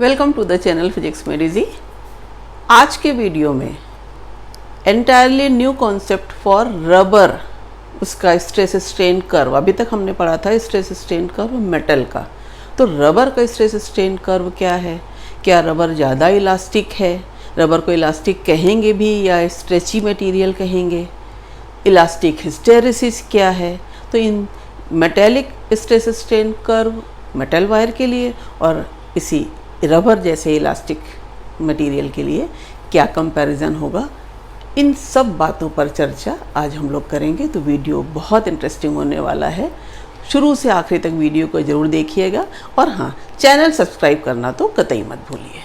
Welcome to the channel physics में रिजी। आज के वीडियो में entirely new concept for rubber, उसका स्ट्रेस स्ट्रेन कर्व। अभी तक हमने पढ़ा था स्ट्रेस स्ट्रेन कर्व मेटल का, तो रबर का स्ट्रेस स्ट्रेन कर्व क्या है, क्या रबर ज़्यादा इलास्टिक है, रबर को इलास्टिक कहेंगे भी या स्ट्रेची मटेरियल कहेंगे, इलास्टिक हिस्टेरेसिस क्या है। तो इन metallic stress strain curve metal wire के लिए और इसी रबर जैसे इलास्टिक मटेरियल के लिए क्या कंपैरिजन होगा, इन सब बातों पर चर्चा आज हम लोग करेंगे। तो वीडियो बहुत इंटरेस्टिंग होने वाला है, शुरू से आखिरी तक वीडियो को ज़रूर देखिएगा और हाँ, चैनल सब्सक्राइब करना तो कतई मत भूलिए।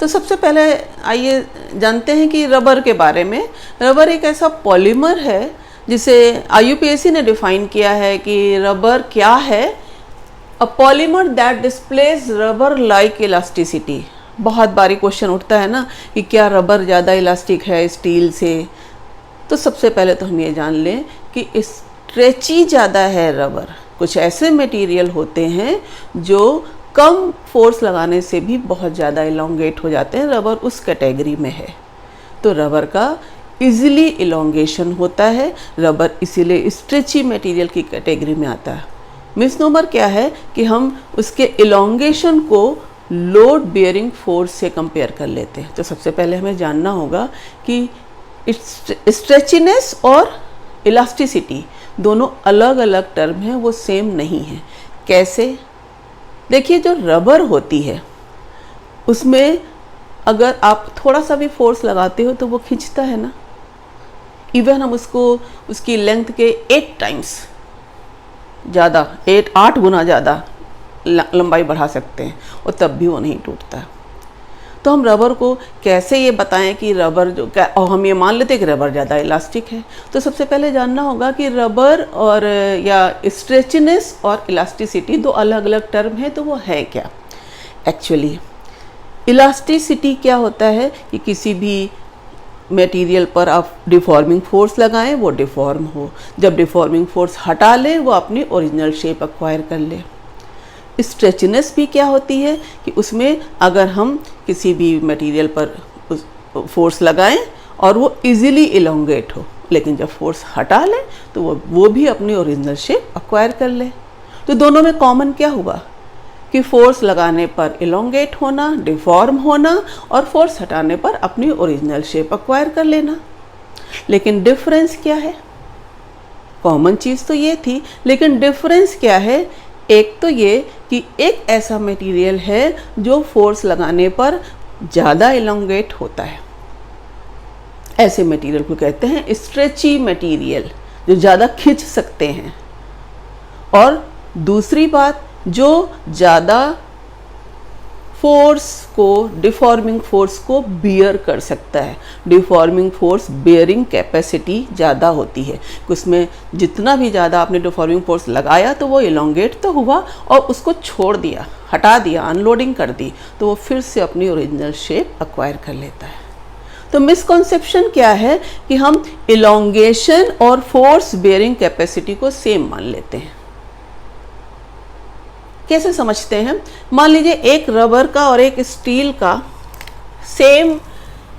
तो सबसे पहले आइए जानते हैं कि रबर के बारे में। रबर एक ऐसा पॉलीमर है जिसे IUPAC ने डिफ़ाइन किया है कि रबर क्या है, a polymer that displays rubber like elasticity. बहुत बारी क्वेश्चन उठता है ना कि क्या रबर ज़्यादा इलास्टिक है स्टील से। तो सबसे पहले तो हम ये जान लें कि स्ट्रेची ज़्यादा है रबर। कुछ ऐसे मटेरियल होते हैं जो कम फोर्स लगाने से भी बहुत ज़्यादा इलोंगेट हो जाते हैं, रबर उस कैटेगरी में है। तो रबर का इजीली इलोंगेशन होता है, रबर इसीलिए स्ट्रेची मटेरियल की कैटेगरी में आता है। मिसनोमर क्या है कि हम उसके इलोंगेशन को लोड बेयरिंग फोर्स से कंपेयर कर लेते हैं। तो सबसे पहले हमें जानना होगा कि स्ट्रेचीनेस और इलास्टिसिटी दोनों अलग अलग टर्म हैं, वो सेम नहीं है। कैसे? देखिए, जो रबर होती है उसमें अगर आप थोड़ा सा भी फोर्स लगाते हो तो वो खींचता है ना। इवन हम उसको उसकी लेंथ के 8 टाइम्स ज़्यादा, 8 गुना ज़्यादा लंबाई बढ़ा सकते हैं और तब भी वो नहीं टूटता। तो हम रबर को कैसे ये बताएं कि रबर जो क्या, और हम ये मान लेते हैं कि रबर ज़्यादा इलास्टिक है। तो सबसे पहले जानना होगा कि रबर और या स्ट्रेचनेस और इलास्टिसिटी दो अलग अलग टर्म है, तो वो है क्या। एक्चुअली इलास्टिसिटी क्या होता है कि किसी भी मटेरियल पर आप डिफॉर्मिंग फोर्स लगाएं, वो डिफॉर्म हो, जब डिफॉर्मिंग फोर्स हटा ले वो अपनी ओरिजिनल शेप एक्वायर कर ले। स्ट्रेचनेस भी क्या होती है कि उसमें अगर हम किसी भी मटेरियल पर फोर्स लगाएं और वो इजीली इलोंगेट हो, लेकिन जब फोर्स हटा ले तो वो भी अपनी ओरिजिनल शेप एक्वायर कर ले। तो दोनों में कॉमन क्या हुआ कि फोर्स लगाने पर इलोंगेट होना, डिफॉर्म होना, और फोर्स हटाने पर अपनी ओरिजिनल शेप एक्वायर कर लेना। लेकिन डिफरेंस क्या है? कॉमन चीज़ तो ये थी, लेकिन डिफरेंस क्या है? एक तो ये कि एक ऐसा मटेरियल है जो फोर्स लगाने पर ज़्यादा इलोंगेट होता है, ऐसे मटेरियल को कहते हैं स्ट्रेची मटेरियल, जो ज़्यादा खींच सकते हैं। और दूसरी बात, जो ज़्यादा फोर्स को, डिफॉर्मिंग फोर्स को बियर कर सकता है। डिफॉर्मिंग फोर्स बियरिंग कैपेसिटी ज़्यादा होती है, उसमें जितना भी ज़्यादा आपने डिफॉर्मिंग फोर्स लगाया तो वो इलोंगेट तो हुआ और उसको छोड़ दिया, हटा दिया, अनलोडिंग कर दी, तो वो फिर से अपनी ओरिजिनल शेप एक्वायर कर लेता है। तो मिसकॉन्सेप्शन क्या है कि हम इलोंगेशन और फोर्स बियरिंग कैपेसिटी को सेम मान लेते हैं। कैसे समझते हैं? मान लीजिए एक रबर का और एक स्टील का सेम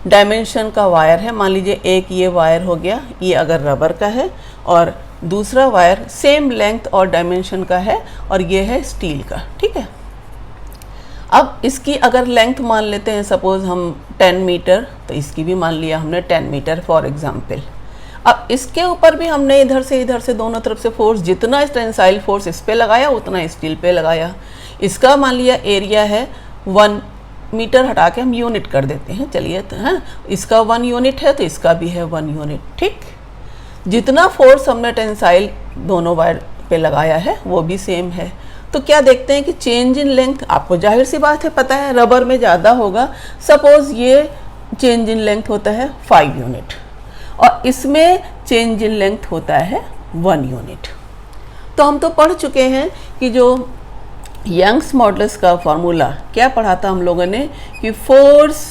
डायमेंशन का वायर है। मान लीजिए एक ये वायर हो गया, ये अगर रबर का है, और दूसरा वायर सेम लेंथ और डायमेंशन का है और ये है स्टील का, ठीक है। अब इसकी अगर लेंथ मान लेते हैं, सपोज हम 10 मीटर, तो इसकी भी मान लिया हमने 10 मीटर फॉर एग्जाम्पल। अब इसके ऊपर भी हमने इधर से दोनों तरफ से फोर्स, जितना टेंसाइल फोर्स इस पे लगाया उतना स्टील पे लगाया। इसका मान लिया एरिया है 1 मीटर, हटा के हम यूनिट कर देते हैं, चलिए। तो हाँ, इसका 1 यूनिट है तो इसका भी है 1 यूनिट, ठीक। जितना फोर्स हमने टेंसाइल दोनों वायर पे लगाया है वो भी सेम है। तो क्या देखते हैं कि चेंज इन लेंथ, आपको जाहिर सी बात है पता है रबर में ज़्यादा होगा। सपोज ये चेंज इन लेंथ होता है 5 यूनिट और इसमें चेंज इन लेंथ होता है 1 यूनिट। तो हम तो पढ़ चुके हैं कि जो यंग्स मॉडुलस का फॉर्मूला क्या पढ़ा था हम लोगों ने कि force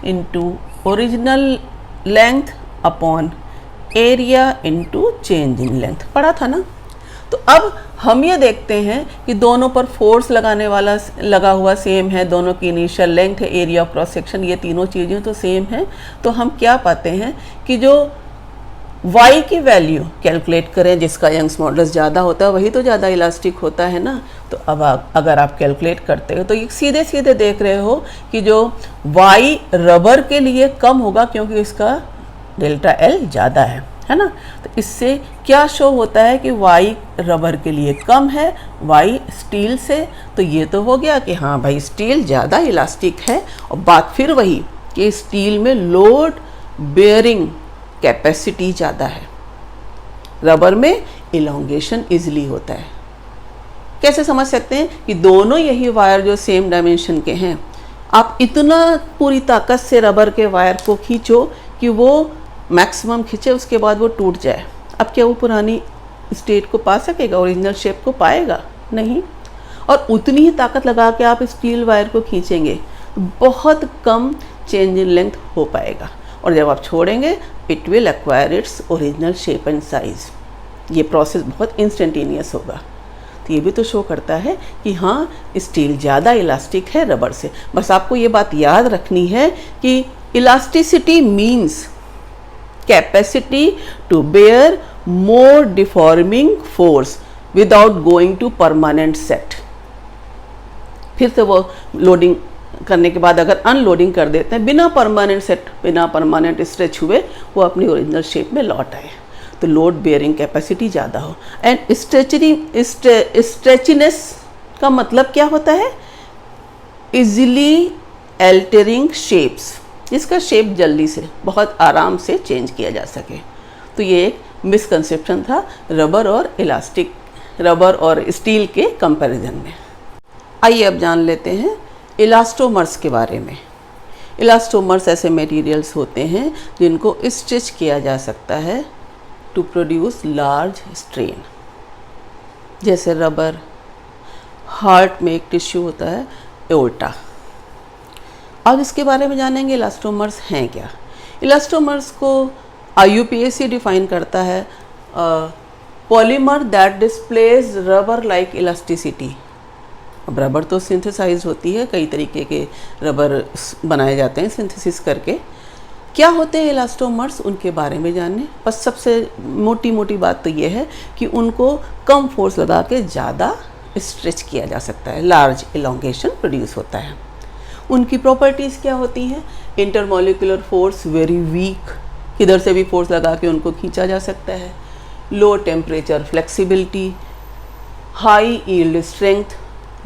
into original length upon area into change in length, पढ़ा था ना। तो अब हम ये देखते हैं कि दोनों पर फोर्स लगाने वाला लगा हुआ सेम है, दोनों की इनिशियल लेंथ है, एरिया ऑफ क्रॉस सेक्शन, ये तीनों चीज़ें तो सेम हैं। तो हम क्या पाते हैं कि जो y की वैल्यू कैलकुलेट करें, जिसका यंग्स मॉडुलस ज़्यादा होता है वही तो ज़्यादा इलास्टिक होता है ना। तो अब अगर आप कैलकुलेट करते हो तो ये सीधे सीधे देख रहे हो कि जो y रबर के लिए कम होगा क्योंकि इसका डेल्टा L ज़्यादा है ना। तो इससे क्या शो होता है कि y रबर के लिए कम है y स्टील से। तो ये तो हो गया कि हाँ भाई स्टील ज़्यादा इलास्टिक है। और बात फिर वही कि स्टील में लोड बेयरिंग कैपेसिटी ज़्यादा है, रबर में इलोंगेशन इजीली होता है। कैसे समझ सकते हैं कि दोनों यही वायर जो सेम डायमेंशन के हैं, आप इतना पूरी ताकत से रबर के वायर को खींचो कि वो मैक्सिमम खींचे, उसके बाद वो टूट जाए। अब क्या वो पुरानी स्टेट को पा सकेगा, ओरिजिनल शेप को पाएगा? नहीं। और उतनी ही ताकत लगा के आप स्टील वायर को खींचेंगे तो बहुत कम चेंज इन लेंथ हो पाएगा, और जब आप छोड़ेंगे it will acquire its original shape and size. ये प्रोसेस बहुत इंस्टेंटेनियस होगा। तो ये भी तो शो करता है कि हाँ स्टील ज़्यादा इलास्टिक है रबर से। बस आपको ये बात याद रखनी है कि elasticity means capacity to bear more deforming force without going to permanent set. फिर से वो लोडिंग करने के बाद अगर अनलोडिंग कर देते हैं बिना परमानेंट सेट, बिना परमानेंट स्ट्रेच हुए, वो अपनी ओरिजिनल शेप में लौट आए। तो लोड बेयरिंग कैपेसिटी ज़्यादा हो। एंड स्ट्रेचिनेस का मतलब क्या होता है? इजीली एल्टरिंग शेप्स, जिसका शेप जल्दी से बहुत आराम से चेंज किया जा सके। तो ये एक मिसकंसेप्शन था रबर और स्टील के कंपैरिजन में। आइए अब जान लेते हैं इलास्टोमर्स के बारे में। इलास्टोमर्स ऐसे मटेरियल्स होते हैं जिनको स्टिच किया जा सकता है टू प्रोड्यूस लार्ज स्ट्रेन। जैसे रबर, हार्ट में एक टिश्यू होता है एओर्टा। अब इसके बारे में जानेंगे इलास्टोमर्स हैं क्या। इलास्टोमर्स को IUPAC डिफाइन करता है polymer that displays rubber like elasticity. अब रबर तो सिंथेसाइज होती है, कई तरीके के रबर बनाए जाते हैं सिंथेसिस करके। क्या होते हैं इलास्टोमर्स, उनके बारे में जानें। बस सबसे मोटी मोटी बात तो ये है कि उनको कम फोर्स लगा के ज़्यादा स्ट्रेच किया जा सकता है, लार्ज इलोंगेशन प्रोड्यूस होता है। उनकी प्रॉपर्टीज़ क्या होती हैं? इंटरमोलिकुलर फोर्स वेरी वीक, किधर से भी फोर्स लगा के उनको खींचा जा सकता है। Low temperature flexibility, high yield strength,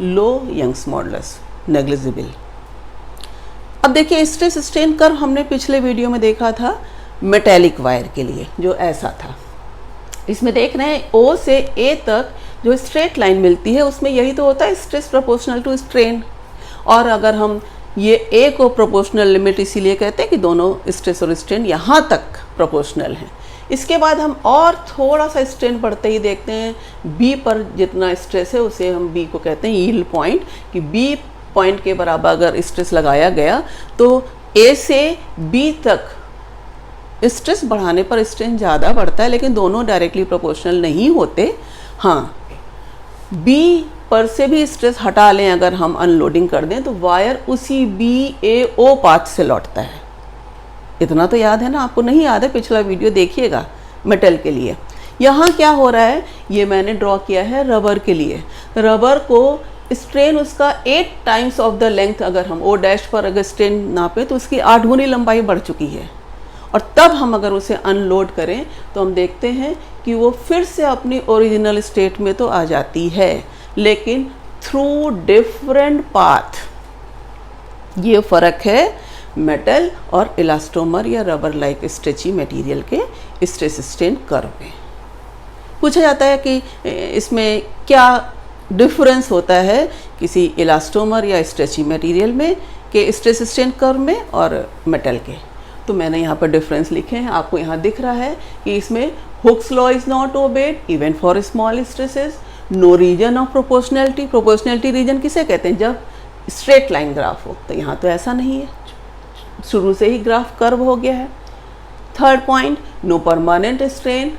low Young's modulus, negligible. अब देखिए स्ट्रेस स्ट्रेन कर्व हमने पिछले वीडियो में देखा था मेटेलिक वायर के लिए, जो ऐसा था। इसमें देख रहे हैं O से A तक जो स्ट्रेट लाइन मिलती है उसमें यही तो होता है स्ट्रेस प्रोपोर्शनल टू स्ट्रेन। और अगर हम ये A को प्रोपोर्शनल लिमिट इसीलिए कहते हैं कि दोनों स्ट्रेस और स्ट्रेन यहाँ तक प्रोपोर्शनल हैं। इसके बाद हम और थोड़ा सा स्ट्रेन बढ़ते ही देखते हैं B पर जितना स्ट्रेस है उसे हम B को कहते हैं यील्ड पॉइंट, कि B पॉइंट के बराबर अगर स्ट्रेस लगाया गया तो A से B तक स्ट्रेस बढ़ाने पर स्ट्रेन ज़्यादा बढ़ता है, लेकिन दोनों डायरेक्टली प्रोपोर्शनल नहीं होते। हाँ, B पर से भी स्ट्रेस हटा लें अगर हम अनलोडिंग कर दें तो वायर उसी BAO पाथ से लौटता है। इतना तो याद है ना आपको? नहीं याद है पिछला वीडियो देखिएगा मेटल के लिए। यहाँ क्या हो रहा है, ये मैंने ड्रॉ किया है रबर के लिए। रबर को स्ट्रेन उसका 8 टाइम्स ऑफ द लेंथ, अगर हम O डैश पर अगर स्ट्रेन नापें तो उसकी 8 गुनी लंबाई बढ़ चुकी है। और तब हम अगर उसे अनलोड करें तो हम देखते हैं कि वो फिर से अपनी ओरिजिनल स्टेट में तो आ जाती है, लेकिन थ्रू डिफरेंट पाथ। ये फ़र्क है मेटल और इलास्टोमर या रबर लाइक स्ट्रेची मटेरियल के स्ट्रेस स्ट्रेन कर्व में। पूछा जाता है कि इसमें क्या डिफरेंस होता है किसी इलास्टोमर या स्ट्रेची मटेरियल में के स्ट्रेस स्ट्रेन कर्व में और मेटल के। तो मैंने यहाँ पर डिफरेंस लिखे हैं, आपको यहाँ दिख रहा है कि इसमें Hooke's law is not obeyed even for small stresses, no region of proportionality. Proportionality region किसे कहते हैं? जब स्ट्रेट लाइन ग्राफ हो। तो यहाँ तो ऐसा नहीं है, शुरू से ही ग्राफ कर्व हो गया है। Third point, no permanent strain.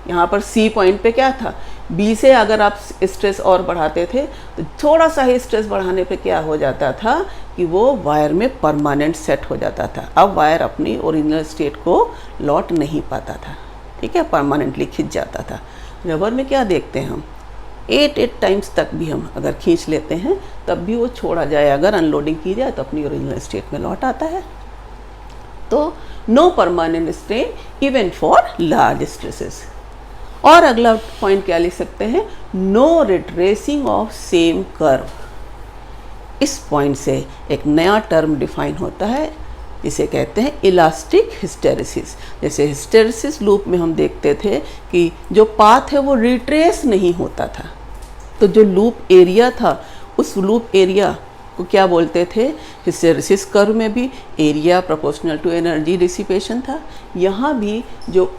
यहाँ पर C पॉइंट पे क्या था? बी से अगर आप स्ट्रेस और बढ़ाते थे तो थोड़ा सा ही स्ट्रेस बढ़ाने पे क्या हो जाता था कि वो वायर में परमानेंट सेट हो जाता था। अब वायर अपनी ओरिजिनल स्टेट को लौट नहीं पाता था, ठीक है, परमानेंटली खिंच जाता था। रबर में क्या देखते हैं हम, 8 टाइम्स तक भी हम अगर खींच लेते हैं तब भी वो छोड़ा जाए, अगर अनलोडिंग की जाए तो अपनी ओरिजिनल स्टेट में लौट आता है। तो no permanent strain even for large stresses. और अगला पॉइंट क्या लिख सकते हैं, no retracing of same curve. इस पॉइंट से एक नया टर्म डिफाइन होता है, इसे कहते हैं इलास्टिक हिस्टेरेसिस। जैसे हिस्टेरेसिस लूप में हम देखते थे कि जो पाथ है वो रिट्रेस नहीं होता था, तो जो लूप एरिया था उस लूप एरिया को क्या बोलते थे, हिस्टेरेसिस कर्व में भी area proportional to energy dissipation था। यहाँ भी जो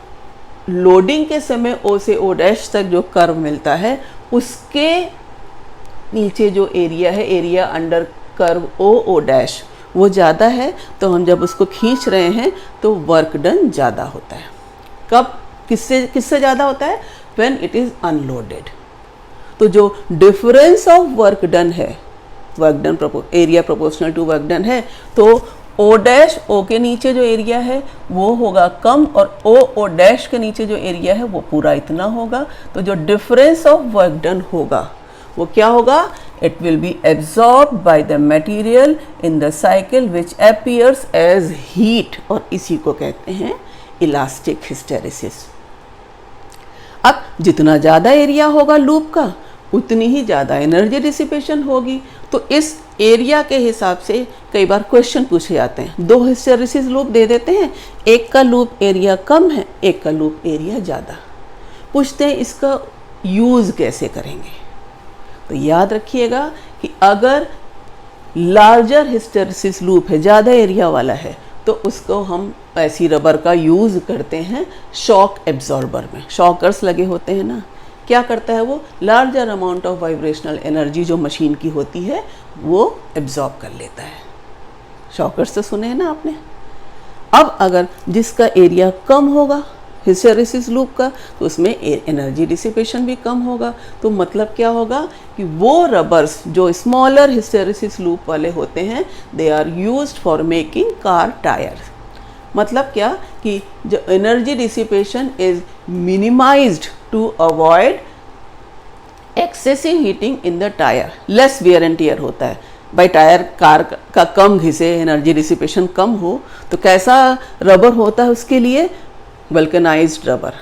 लोडिंग के समय ओ से ओ डैश तक जो कर्व मिलता है उसके नीचे जो एरिया है, area under curve O dash, वो ज़्यादा है, तो हम जब उसको खींच रहे हैं तो वर्क डन ज़्यादा होता है। कब, किससे ज़्यादा होता है, व्हेन इट इज़ अनलोडेड। तो जो डिफरेंस ऑफ वर्क डन है, work done area proportional to work done है, तो ओ डैश, ओ के नीचे जो एरिया है वो होगा कम, और ओ डैश के नीचे जो एरिया है वो पूरा इतना होगा। तो जो डिफरेंस ऑफ वर्क डन होगा वो क्या होगा, it will be absorbed by the material in the cycle which appears as heat, और इसी को कहते हैं इलास्टिक हिस्टेरेसिस। अब जितना ज़्यादा एरिया होगा लूप का उतनी ही ज़्यादा एनर्जी डिसिपेशन होगी। तो इस एरिया के हिसाब से कई बार क्वेश्चन पूछे जाते हैं, 2 हिस्टेरेसिस लूप दे देते हैं, एक का लूप एरिया कम है, एक का लूप एरिया ज़्यादा, पूछते हैं इसका यूज़ कैसे करेंगे। तो याद रखिएगा कि अगर लार्जर हिस्टेरेसिस लूप है, ज़्यादा एरिया वाला है, तो उसको हम ऐसी रबर का यूज़ करते हैं शॉक एब्जॉर्बर में। शॉकर्स लगे होते हैं ना, क्या करता है वो, larger amount of vibrational energy जो मशीन की होती है वो एब्जॉर्ब कर लेता है। शॉकर्स तो सुने हैं ना आपने। अब अगर जिसका एरिया कम होगा हिस्टेरेसिस लूप का, तो उसमें एनर्जी डिसिपेशन भी कम होगा। तो मतलब क्या होगा कि वो रबर्स जो स्मॉलर हिस्टेरेसिस लूप वाले होते हैं, they are used for making car tyre. मतलब क्या कि जो energy dissipation is minimized to avoid excessive heating in the tyre, less wear and tear होता है। भाई टायर कार का कम घिसे, एनर्जी डिसिपेशन कम हो, तो कैसा रबर होता है उसके लिए, वल्कनाइज्ड रबर।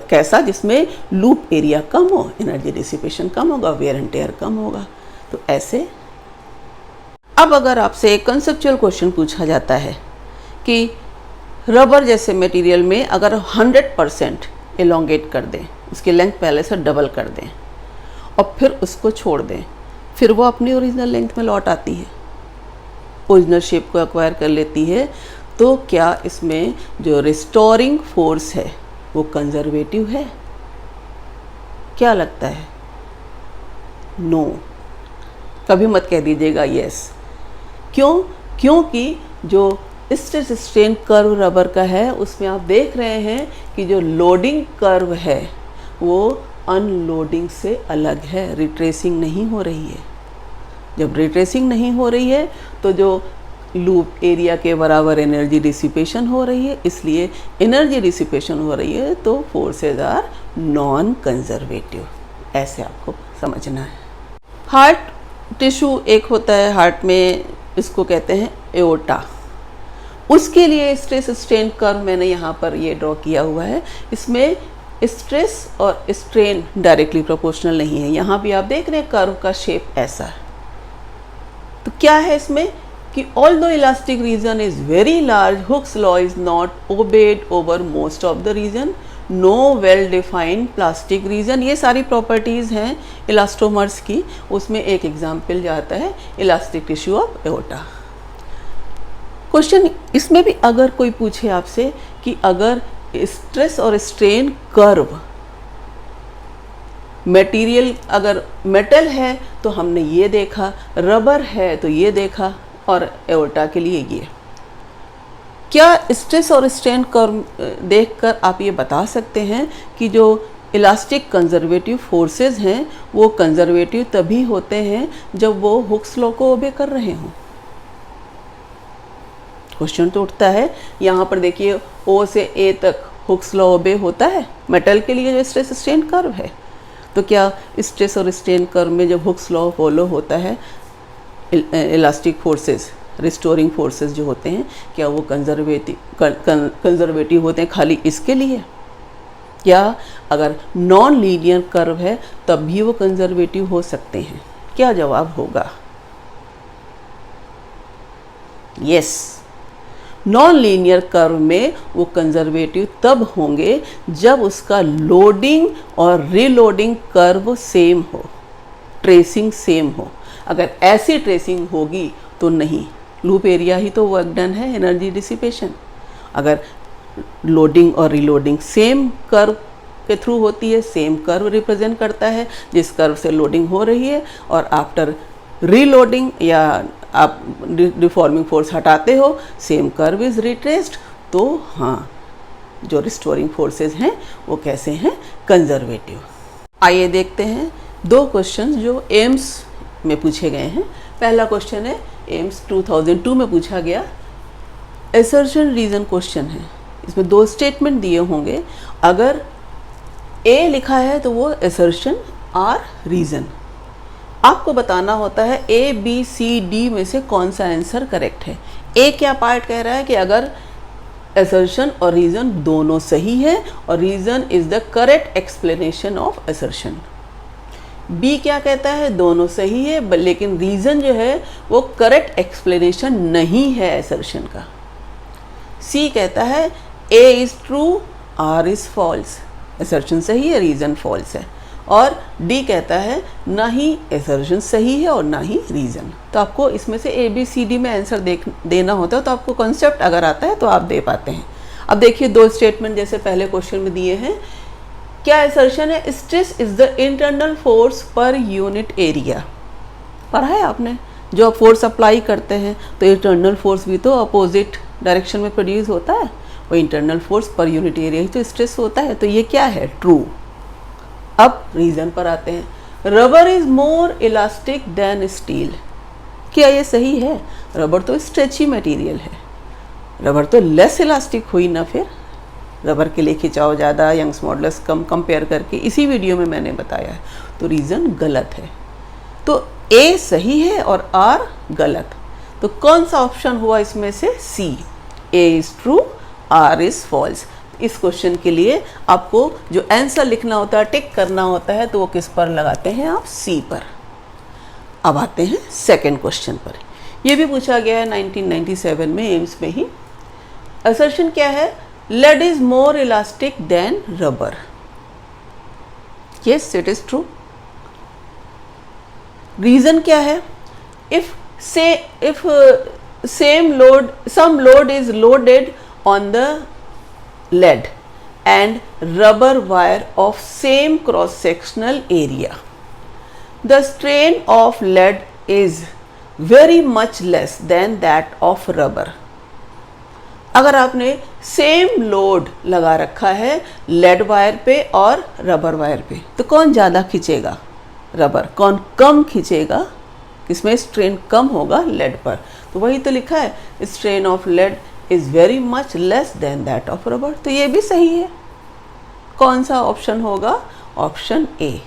कैसा, जिसमें लूप एरिया कम हो, एनर्जी डिसिपेशन कम होगा, वियर एंड टियर कम होगा। तो ऐसे। अब अगर आपसे एक कंसेप्चुअल क्वेश्चन पूछा जाता है कि रबर जैसे मटेरियल में अगर 100% एलोंगेट कर दें, उसकी लेंथ पहले से डबल कर दें और फिर उसको छोड़ दें, फिर वो अपनी ओरिजिनल लेंथ में लौट आती है, ओरिजिनल शेप को एक्वायर कर लेती है, तो क्या इसमें जो रिस्टोरिंग फोर्स है वो कंजर्वेटिव है? क्या लगता है? नो। कभी मत कह दीजिएगा यस। क्यों? क्योंकि जो स्ट्रेस स्ट्रेन कर्व रबर का है उसमें आप देख रहे हैं कि जो लोडिंग कर्व है वो अनलोडिंग से अलग है, रिट्रेसिंग नहीं हो रही है। जब रिट्रेसिंग नहीं हो रही है तो जो लूप एरिया के बराबर एनर्जी डिसिपेशन हो रही है, इसलिए एनर्जी डिसिपेशन हो रही है तो फोर्सेज आर नॉन कंजर्वेटिव। ऐसे आपको समझना है। हार्ट टिश्यू एक होता है हार्ट में, इसको कहते हैं एओर्टा। उसके लिए स्ट्रेस स्ट्रेन कर्व मैंने यहाँ पर ये ड्रॉ किया हुआ है। इसमें स्ट्रेस और स्ट्रेन डायरेक्टली प्रोपोर्शनल नहीं है। यहाँ भी आप देख रहे हैं कर्व का शेप ऐसा है। तो क्या है इसमें कि although elastic region is very large, Hooke's law is not obeyed over most of the region, no well defined plastic region. ये सारी प्रॉपर्टीज़ हैं इलास्टोमर्स की। उसमें एक एग्जाम्पल जाता है elastic tissue of aorta. Question इसमें भी अगर कोई पूछे आपसे कि अगर स्ट्रेस और स्ट्रेन कर्व मटेरियल, अगर मेटल है तो हमने ये देखा, रबर है तो ये देखा, और एओर्टा के लिए ये, क्या स्ट्रेस और स्ट्रेन कर्व देखकर आप ये बता सकते हैं कि जो इलास्टिक कंजर्वेटिव फोर्सेस हैं वो कंजर्वेटिव तभी होते हैं जब वो हुक्स लॉ को ओबे कर रहे हों। क्वेश्चन तो उठता है, यहाँ पर देखिए ओ से ए तक हुक्स लॉ ओबे होता है मेटल के लिए जो स्ट्रेस स्ट्रेन कर्व है। तो क्या स्ट्रेस और स्ट्रेन कर्व में जब हुक्स लॉ फॉलो होता है, इलास्टिक फोर्सेस रिस्टोरिंग फोर्सेस जो होते हैं, क्या वो कंजर्वेटिव होते हैं खाली इसके लिए? या अगर नॉन लीनियर कर्व है तब भी वो कंजर्वेटिव हो सकते हैं? क्या जवाब होगा? यस, नॉन लीनियर कर्व में वो कंजर्वेटिव तब होंगे जब उसका लोडिंग और रीलोडिंग कर्व सेम हो, ट्रेसिंग सेम हो। अगर ऐसी ट्रेसिंग होगी तो नहीं, लूप एरिया ही तो वर्क डन है, एनर्जी डिसिपेशन। अगर लोडिंग और रीलोडिंग सेम कर्व के थ्रू होती है, सेम कर्व रिप्रेजेंट करता है जिस कर्व से लोडिंग हो रही है, और आफ्टर रीलोडिंग या आप रिफॉर्मिंग फोर्स हटाते हो, सेम कर्व इज रिट्रेस्ड, तो हाँ, जो रिस्टोरिंग फोर्सेस हैं वो कैसे हैं? कंजर्वेटिव। आइए देखते हैं दो क्वेश्चंस जो एम्स में पूछे गए हैं। पहला क्वेश्चन है एम्स 2002 में पूछा गया, असर्शन रीजन क्वेश्चन है। इसमें दो स्टेटमेंट दिए होंगे, अगर ए लिखा है तो वो असर्शन और रीजन। आपको बताना होता है ए बी सी डी में से कौन सा आंसर करेक्ट है। ए क्या पार्ट कह रहा है कि अगर असर्शन और रीजन दोनों सही है और reason is the correct explanation of assertion. B क्या कहता है? दोनों सही है लेकिन रीजन जो है वो करेक्ट एक्सप्लेनेशन नहीं है असर्शन का। सी कहता है A is true R is false, assertion सही है रीजन फॉल्स है। और डी कहता है ना ही असर्शन सही है और ना ही रीजन। तो आपको इसमें से ए बी सी डी में आंसर देना होता है, तो आपको कॉन्सेप्ट अगर आता है तो आप दे पाते हैं। अब देखिए दो स्टेटमेंट जैसे पहले क्वेश्चन में दिए हैं, क्या असर्शन है? Stress is the internal force per unit area. पढ़ा है आपने, जो आप फोर्स अप्लाई करते हैं तो इंटरनल फोर्स भी तो अपोजिट डायरेक्शन में प्रोड्यूस होता है, वो internal force per unit area ही तो स्ट्रेस होता है। तो ये क्या है? ट्रू। अब रीजन पर आते हैं, rubber is more elastic than steel. क्या ये सही है? रबर तो स्ट्रेची मटेरियल है, रबर तो लेस इलास्टिक हुई ना, फिर रबर के लिए खिंचाव ज़्यादा, यंग्स मॉडुलस कम कंपेयर करके इसी वीडियो में मैंने बताया है। तो रीज़न गलत है। तो ए सही है और आर गलत। तो कौन सा ऑप्शन हुआ इसमें से? C, A is true R is false. इस क्वेश्चन के लिए आपको जो आंसर लिखना होता है, टिक करना होता है, तो वो किस पर लगाते हैं आप? सी पर। अब आते हैं सेकंड क्वेश्चन पर। ये भी पूछा गया है 1997 में एम्स में ही। असर्शन क्या है? Lead is more elastic than rubber. Yes, it is true. Reason क्या है? if some load is loaded on the lead and rubber wire of same cross sectional area, the strain of lead is very much less than that of rubber. अगर आपने same load लगा रखा है lead wire पे और rubber wire पे, तो कौन ज़्यादा खींचेगा? रबर। कौन कम खींचेगा? इसमें स्ट्रेन कम होगा लेड पर। तो वही तो लिखा है, strain of lead is very much less than that of rubber. तो ये भी सही है। कौन सा ऑप्शन होगा? Option A.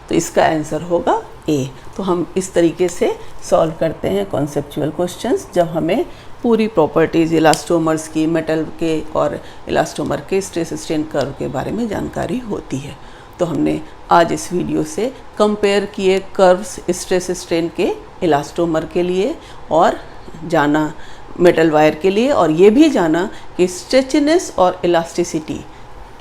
तो इसका आंसर होगा ए। तो हम इस तरीके से सॉल्व करते हैं कॉन्सेप्चुअल क्वेश्चंस, जब हमें पूरी प्रॉपर्टीज़ इलास्टोमर्स की, मेटल के और इलास्टोमर के स्ट्रेस स्ट्रेन कर्व के बारे में जानकारी होती है। तो हमने आज इस वीडियो से कंपेयर किए कर्व्स स्ट्रेस स्ट्रेन के इलास्टोमर के लिए, और जाना मेटल वायर के लिए, और ये भी जाना कि स्ट्रेचनेस और इलास्टिसिटी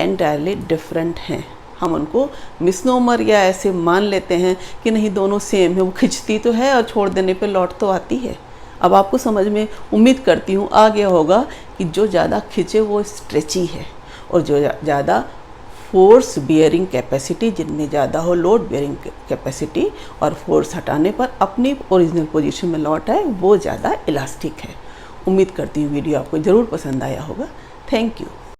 एंटायरली डिफरेंट हैं। हम उनको मिसनोमर या ऐसे मान लेते हैं कि नहीं दोनों सेम है, वो खिंचती तो है और छोड़ देने पे लौट तो आती है। अब आपको समझ में, उम्मीद करती हूँ, आ गया होगा कि जो ज़्यादा खिंचे वो स्ट्रेची है, और जो ज़्यादा फोर्स बियरिंग कैपेसिटी, जिनमें ज़्यादा हो लोड बियरिंग कैपेसिटी और फोर्स हटाने पर अपनी ओरिजिनल पोजीशन में लौट आए, वो ज़्यादा इलास्टिक है। उम्मीद करती हूँ वीडियो आपको ज़रूर पसंद आया होगा। Thank you.